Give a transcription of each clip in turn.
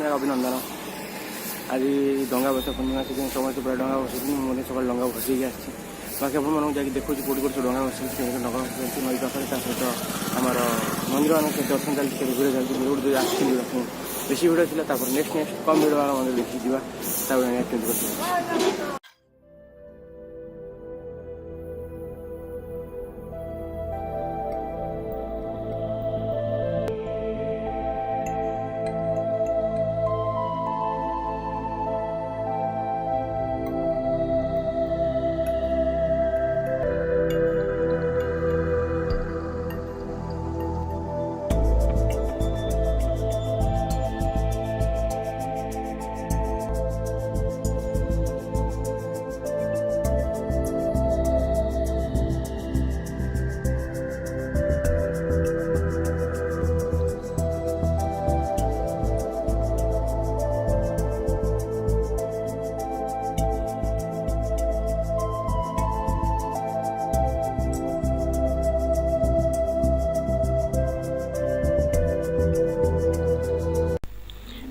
अनेक अभिनंदन। आज डंगा बसा पूर्णिमा से समस्त पूरा डंगा बस मुझे सकाल डंगा भसैक आसी बाकी आपको जाकि देखो कौट कौट डंगा बस डंगा बस नई पाखे सहित आम मंदिर मान दर्शन चलती भिड़ चलती जो आसती बेसी भिड़ था नेक्स्ट कम भिड़ वाला मंदिर देखी जावा।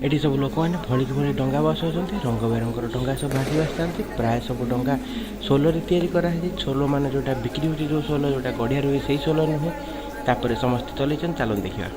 ये सब लोक मैंने भली भली डंगा बसाऊँ रंग बेरंगर डंगा सब भासी भासी प्राय सब डंगा सोलर या सोलो मान जोटा बिक्री हो जो सोलो जोटा गढ़िया रुए से सोलो नुहे तापर समस्त चल चलन देखा।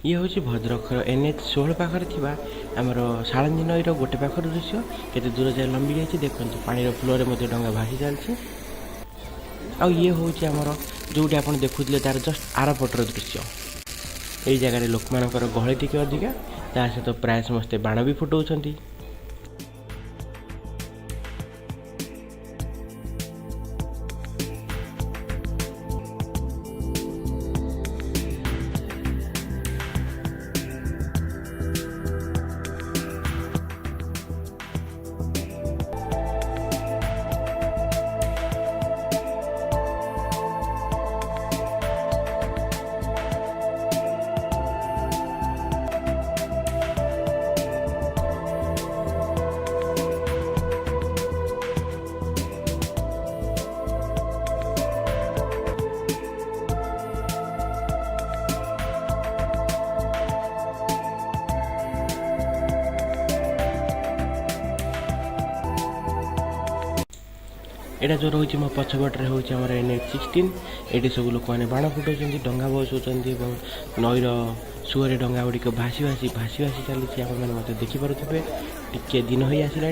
ये हूँ भद्रक NH 16 पाखे थी आमर शालंदी नईर गोटे पाखर दृश्य केते दूर जाए लंबी जाइए देखो पानी फ्लोर में डंगा भासी चलती आ ये हूँ आमर जोटी आप देखुले तार जस्ट आरपटर दृश्य यही जगह लोक मानकर गहली टिके अधिका ता सहित प्राय समस्ते बाण भी फुटाउछंती। एटा जो रोचे मो पछपटे हूँ NH 16 ये सब लोक मैंने बाण फुटाऊँ डंगा बसाऊँ नईर सुअरे डंगा गुड़िक भासी भासी चली आप देखिपे टिके दिन हो आसला।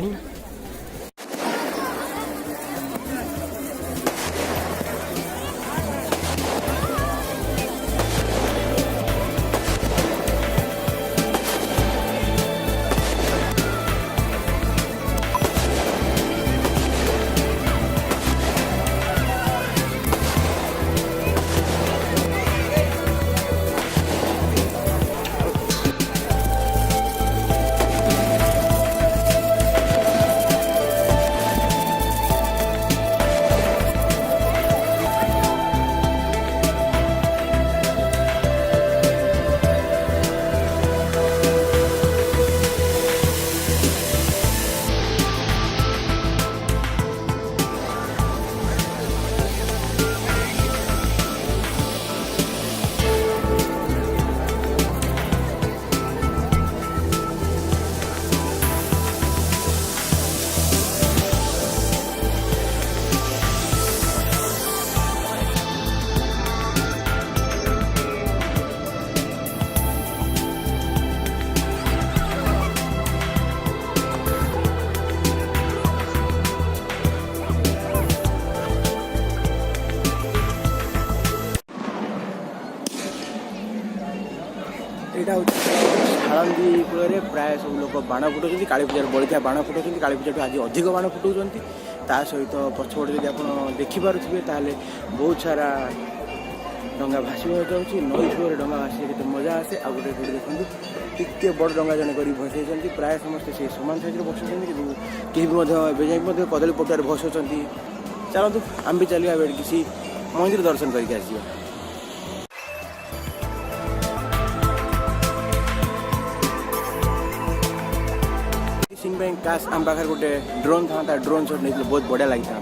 यहाँ हूँ शालंदी कूल प्राय सब लोग बाण फुटाऊँ कालीपूजार बड़िया बाण फुटाऊँ कालीपूजा आज अधिक बाण फुटाऊँ सहित पछपटे जब आप देखिपे ताले बहुत सारा डंगा भासी जाऊँगी नई फ्लोर डंगा भासी के मजा आसे आ गए देखते टिके बड़ डंगा जन कर भसई प्राय समस्ते से सामान साइज बसुँच कि कदली पटार भसाऊँ चलतु आम भी चलिए अब किसी मंदिर दर्शन करके आसिए। काश आम पाखे गोटे ड्रोन था, ड्रोन शॉट नहीं बहुत बढ़िया लगी था।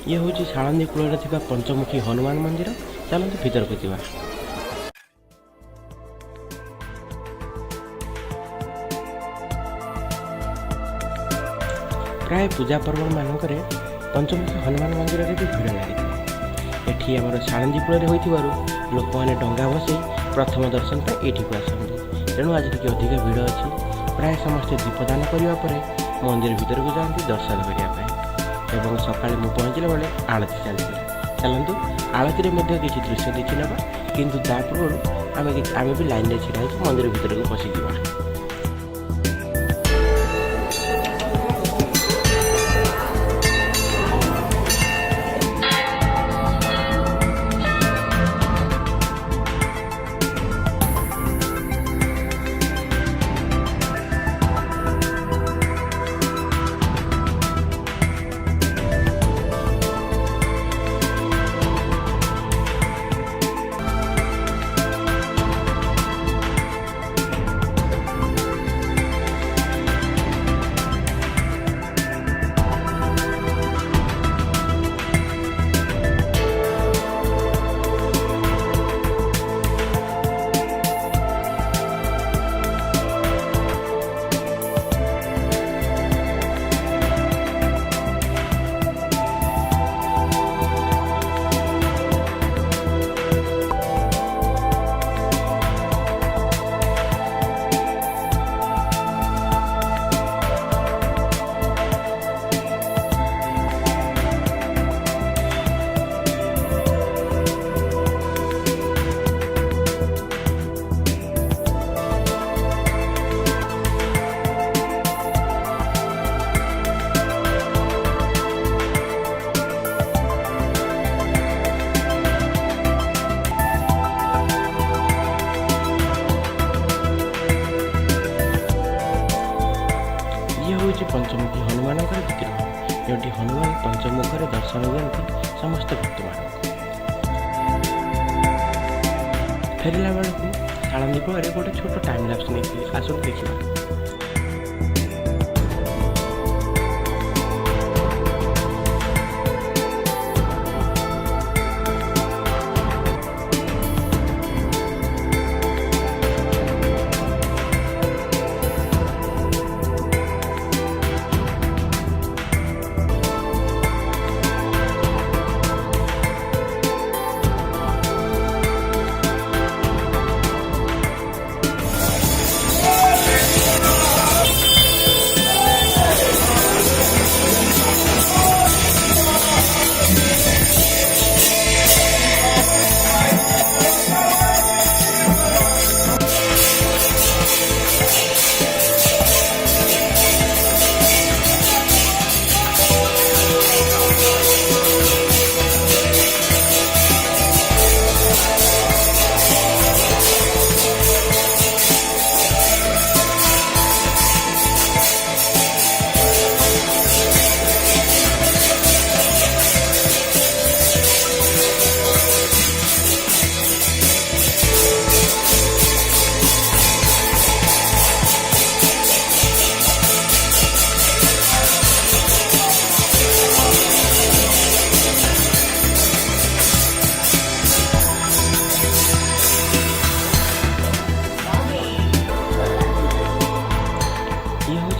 ये हूँ सालंदी कूल पंचमुखी हनुमान मंदिर। चलते भीतर को जावा। प्राय पूजा पर्व मानक पंचमुखी हनुमान मंदिर में भी भिड़ लगी। एटी आम सालंदी कूल लोक मैंने डंगा बसई प्रथम दर्शन पर ये आसती। तेणु आज टी अधिक भिड़ अच्छी। प्राय समस्ते दीपदान करने मंदिर भीतर को जाती दर्शन करने एवं सकाଳେ ମୁଁ ପହଞ୍ଚିଲା ବେଳେ ଆଳତି ଚାଲିଥିଲା। ଚାଲନ୍ତୁ ଆଳତିରେ ମଧ୍ୟ କିଛି ଦୃଶ୍ୟ ଦେଖି ନେବା, କିନ୍ତୁ ତା ପୂର୍ବରୁ ଆମେ ବି ଲାଇନରେ ଛିଡ଼ା ହେଇକି ମନ୍ଦିର ଭିତରକୁ ପଶିଯିବା। पंचमुखी हनुमान विग्रह, जोटी हनुमान पंचमुखर दर्शन दिखती समस्त भक्त मान। फेरला बेलू सालंदी कूल गोटे छोट टाइम लैप्स नहीं आसत देखा।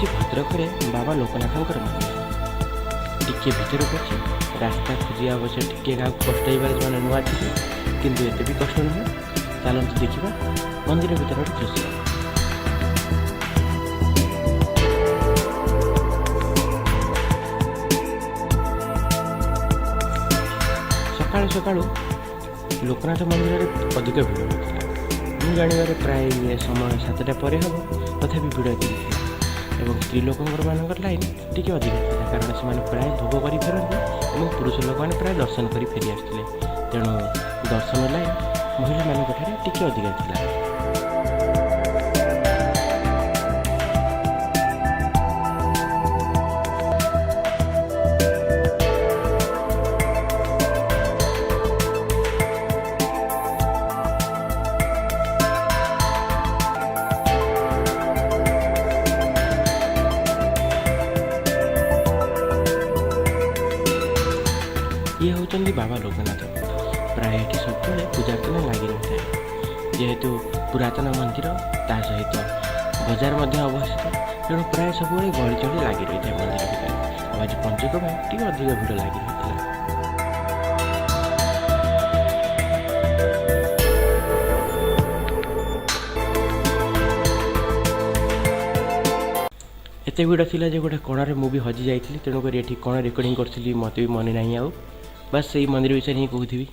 ହେଉଛି ଭଦ୍ରକରେ ବାବା ଲୋକନାଥଙ୍କର ମନ୍ଦିର। ଟିକେ ଭିତରକୁ ଅଛି, ରାସ୍ତା ଖୋଜିବା ଅବଶ୍ୟ ଟିକେ କାହାକୁ କଷ୍ଟ ହେଇପାରେ ସେମାନେ ନୂଆ ଥିବେ, କିନ୍ତୁ ଏତେ ବି କଷ୍ଟ ନୁହେଁ। ଚାଲନ୍ତୁ ଦେଖିବା ମନ୍ଦିର ଭିତରର ଦୃଶ୍ୟ। ସକାଳୁ ସକାଳୁ ଲୋକନାଥ ମନ୍ଦିରରେ ଅଧିକ ଭିଡ଼ ହୋଇଥିଲା। ମୁଁ ଜାଣିବାରେ ପ୍ରାୟ ସମୟ 7ଟା ପରେ ହେବ, ତଥାପି ଭିଡ଼ ଏତିକି ଥିଲା। ଏବଂ ସ୍ତ୍ରୀ ଲୋକଙ୍କର ଲାଇନ୍ ଟିକେ ଅଧିକା ଥିଲା, କାରଣ ସେମାନେ ପ୍ରାୟ ଭୋଗ କରି ଫେରନ୍ତି ଏବଂ ପୁରୁଷ ଲୋକମାନେ ପ୍ରାୟ ଦର୍ଶନ କରି ଫେରି ଆସୁଥିଲେ। ତେଣୁ ଦର୍ଶନ ଲାଇନ୍ ମହିଳାମାନଙ୍କଠାରେ ଟିକେ ଅଧିକା ଥିଲା। ଇଏ ହେଉଛନ୍ତି ବାବା ଲୋକନାଥ। ପ୍ରାୟ ଏଠି ସବୁବେଳେ ପୂଜାର୍ଚ୍ଚନା ଲାଗି ରହିଥାଏ। ଯେହେତୁ ପୁରାତନ ମନ୍ଦିର, ତା ସହିତ ବଜାର ମଧ୍ୟ ଅବସ୍ଥିତ, ତେଣୁ ପ୍ରାୟ ସବୁବେଳେ ଗଳି ଚଳି ଲାଗି ରହିଥାଏ ମନ୍ଦିର ଭିତରେ। ଆଉ ଆଜି ପଞ୍ଚୁକ ପାଇଁ ଟିକେ ଅଧିକ ଭିଡ଼ ଲାଗି ରହିଥିଲା। ଏତେ ଭିଡ଼ ଥିଲା ଯେ ଗୋଟେ କୋଣରେ ମୁଁ ବି ହଜି ଯାଇଥିଲି, ତେଣୁକରି ଏଠି କ'ଣ ରେକର୍ଡ଼ିଂ କରିଥିଲି ମୋତେ ବି ମନେ ନାହିଁ। ଆଉ ବାସ୍ ସେଇ ମନ୍ଦିର ବିଷୟରେ ହିଁ କହୁଥିବି।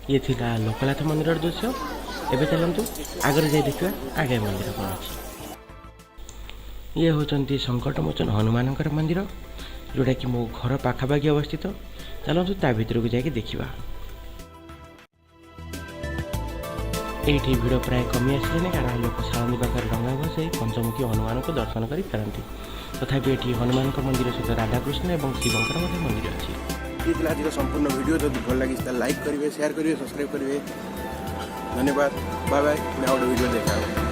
ଇଏ ଥିଲା ଲୋକନାଥ ମନ୍ଦିରର ଦୃଶ୍ୟ। ଏବେ ଚାଲନ୍ତୁ ଆଗରେ ଯାଇ ଦେଖିବା ଆଗେ ମନ୍ଦିର କ'ଣ ଅଛି। ଇଏ ହେଉଛନ୍ତି ସଙ୍କଟମୋଚନ ହନୁମାନଙ୍କର ମନ୍ଦିର, ଯେଉଁଟାକି ମୋ ଘର ପାଖାପାଖି ଅବସ୍ଥିତ। ଚାଲନ୍ତୁ ତା ଭିତରକୁ ଯାଇକି ଦେଖିବା। ଏଇଠି ଭିଡ଼ ପ୍ରାୟ କମି ଆସିଲେଣି, କାରଣ ଲୋକ ଶାଳନ୍ଦୀ ପାଖରେ ଡଙ୍ଗା ଭସାଇ ପଞ୍ଚମୁଖୀ ହନୁମାନଙ୍କୁ ଦର୍ଶନ କରି ଫେରନ୍ତି। ତଥାପି ଏଠି ହନୁମାନଙ୍କ ମନ୍ଦିର ସହିତ ରାଧାକୃଷ୍ଣ ଏବଂ ଶିବଙ୍କର ମଧ୍ୟ ମନ୍ଦିର ଅଛି। ये आज संपूर्ण वीडियो जब भल लगी लाइक करेंगे, शेयर करेंगे, सब्सक्राइब करेंगे। धन्यवाद, बाय बाय। वीडियो देखा।